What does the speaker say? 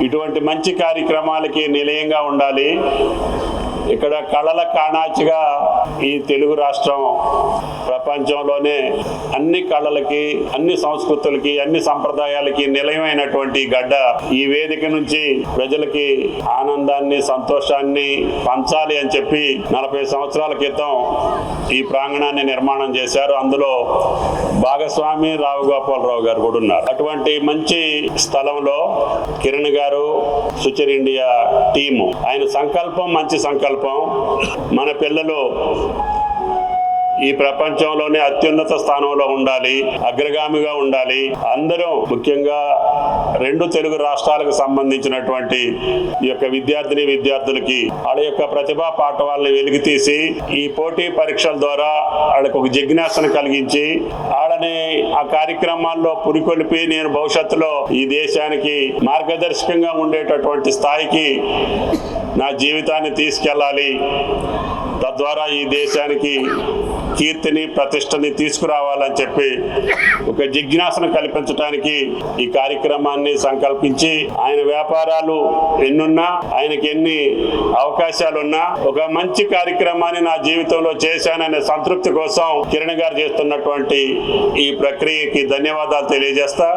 ఇటువంటి మంచి కార్యక్రమాలకి నిలయంగా ఉండాలి. ఇక్కడ కళల కాణాచిగా ఈ తెలుగు రాష్ట్రం ప్రపంచంలోనే అన్ని కళలకి, అన్ని సంస్కృతులకి, అన్ని సంప్రదాయాలకి నిలయమైనటువంటి గడ్డ. ఈ వేదిక నుంచి ప్రజలకి ఆనందాన్ని, సంతోషాన్ని పంచాలి అని చెప్పి 40 సంవత్సరాల క్రితం ఈ ప్రాంగణాన్ని నిర్మాణం చేశారు. అందులో భాగస్వామి రావు గోపాలరావు గారు కూడా ఉన్నారు. అటువంటి మంచి స్థలంలో కిరణ్ గారు, సుచర్ ఇండియా టీము, ఆయన సంకల్పం మంచి సంకల్పం. మన పిల్లలు ఈ ప్రపంచంలోనే అత్యున్నత స్థానంలో ఉండాలి, అగ్రగామిగా ఉండాలి. అందరూ ముఖ్యంగా 2 తెలుగు రాష్ట్రాలకు సంబంధించినటువంటి ఈ యొక్క విద్యార్థులకి వాళ్ళ యొక్క ప్రతిభా పాఠవాలని వెలికితీసి ఈ పోటీ పరీక్షల ద్వారా వాళ్ళకి ఒక జిజ్ఞాసను కలిగించి వాళ్ళని ఆ కార్యక్రమాల్లో పురికొల్పి నేను భవిష్యత్తులో ఈ దేశానికి మార్గదర్శకంగా ఉండేటటువంటి స్థాయికి నా జీవితాన్ని తీసుకెళ్ళాలి, తద్వారా ఈ దేశానికి కీర్తిని, ప్రతిష్టని తీసుకురావాలని చెప్పి ఒక జిజ్ఞాసను కల్పించడానికి ఈ కార్యక్రమాన్ని సంకల్పించి, ఆయన వ్యాపారాలు ఎన్నున్నా, ఆయనకి ఎన్ని అవకాశాలున్నా ఒక మంచి కార్యక్రమాన్ని నా జీవితంలో చేశాననే సంతృప్తి కోసం కిరణ్ గారు చేస్తున్నటువంటి ఈ ప్రక్రియకి ధన్యవాదాలు తెలియజేస్తా.